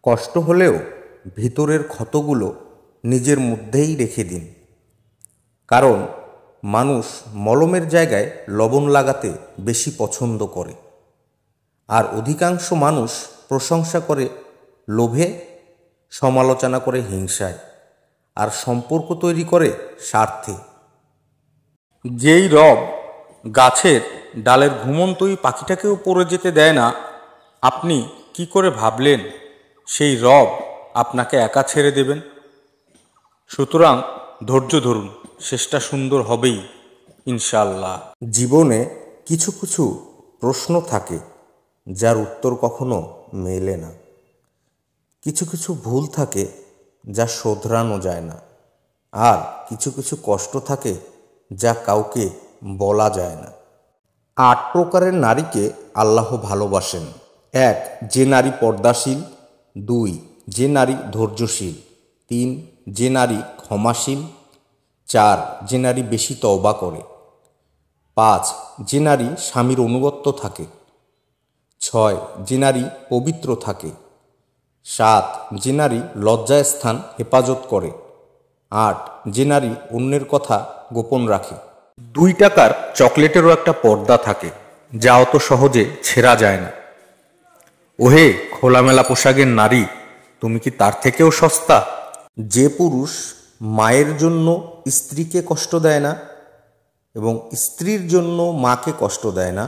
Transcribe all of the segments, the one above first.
কষ্ট হলেও ভিতরের ক্ষতগুলো নিজের মধ্যেই রেখে দিন, কারণ মানুষ মলমের জায়গায় লবণ লাগাতে বেশি পছন্দ করে। আর অধিকাংশ মানুষ প্রশংসা করে লোভে, সমালোচনা করে হিংসায়, আর সম্পর্ক তৈরি করে স্বার্থে। যেই রব গাছের ডালের ঘুমন্তই পাখিটাকেও পড়ে যেতে দেয় না, আপনি কি করে ভাবলেন সেই রব আপনাকে একা ছেড়ে দেবেন? সুতরাং ধৈর্য ধরুন, শেষটা সুন্দর হবেই ইনশাআল্লাহ। জীবনে কিছু কিছু প্রশ্ন থাকে যার উত্তর কখনো মেলে না। কিছু কিছু ভুল থাকে যা শোধরানো যায় না। আর কিছু কিছু কষ্ট থাকে যা কাউকে বলা যায় না। 8 প্রকারের নারীকে আল্লাহ ভালোবাসেন। 1. যে নারী পর্দাশীল। 2. যে নারী ধৈর্যশীল। 3. যে নারী ক্ষমাশীল। 4. যে নারী বেশি তওবা করে। 5. যে নারী স্বামীর অনুগত্য থাকে। 6. যে নারী পবিত্র থাকে। 7. যে নারী লজ্জায় স্থান হেফাজত করে। 8. যে নারী অন্যের কথা গোপন রাখে। 2 টাকার চকলেটেরও একটা পর্দা থাকে, যা অত সহজে ছেঁড়া যায় না। ওহে খোলামেলা পোশাকের নারী, তুমি কি তার থেকেও সস্তা? যে পুরুষ মায়ের জন্য স্ত্রীকে কষ্ট দেয় না এবং স্ত্রীর জন্য মাকে কষ্ট দেয় না,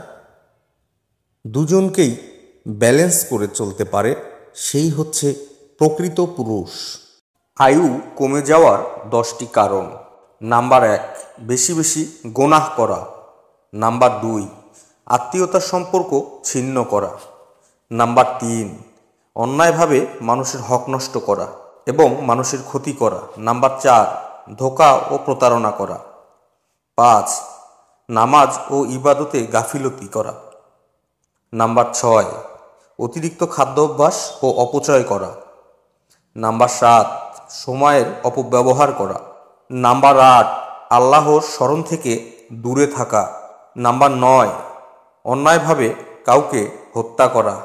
দুজনকেই ব্যালেন্স করে চলতে পারে, সেই হচ্ছে প্রকৃত পুরুষ। আয়ু কমে যাওয়ার 10টি কারণ। নাম্বার 1, বেশি বেশি গোনাহ করা। নাম্বার 2, আত্মীয়তার সম্পর্ক ছিন্ন করা। নাম্বার 3, অন্যায়ভাবে মানুষের হক নষ্ট করা এবং মানুষের ক্ষতি করা। নাম্বার 4, ধোঁকা ও প্রতারণা করা। 5, নামাজ ও ইবাদতে গাফিলতি করা। নাম্বার 6, অতিরিক্ত খাদ্য অভ্যাস ও অপচয় করা। নাম্বার 7, সময়ের অপব্যবহার করা। নাম্বার 8, আল্লাহর স্মরণ থেকে দূরে থাকা। নাম্বার 9, অন্যায়ভাবে কাউকে হত্যা করা।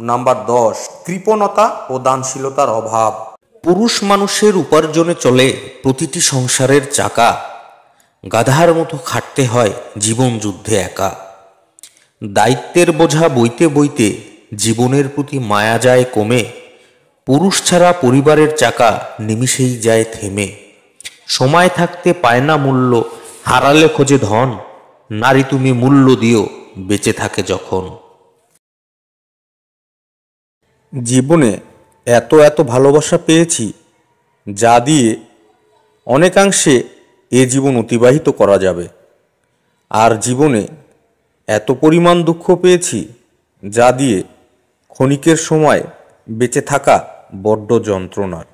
নাম্বার 10, কৃপণতা ও দানশীলতার অভাব। পুরুষ মানুষের উপার্জনে চলে প্রতিটি সংসারের চাকা। গাধার মতো খাটতে হয় জীবন যুদ্ধে একা। দায়িত্বের বোঝা বইতে বইতে জীবনের প্রতি মায়া যায় কমে। পুরুষ ছাড়া পরিবারের চাকা নিমিষেই যায় থেমে। সময় থাকতে পায় না মূল্য, হারালে খোঁজে ধন। নারী তুমি মূল্য দিও বেঁচে থাকে যখন। জীবনে এত এত ভালোবাসা পেয়েছি যা দিয়ে অনেকাংশে এ জীবন অতিবাহিত করা যাবে। আর জীবনে এত পরিমাণ দুঃখ পেয়েছি যা দিয়ে ক্ষণিকের সময় বেঁচে থাকা বড্ড যন্ত্রণার।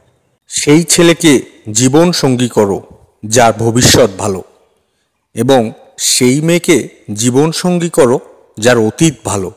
সেই ছেলেকে জীবন সঙ্গী করো যার ভবিষ্যৎ ভালো, এবং সেই মেয়েকে জীবন সঙ্গী করো যার অতীত ভালো।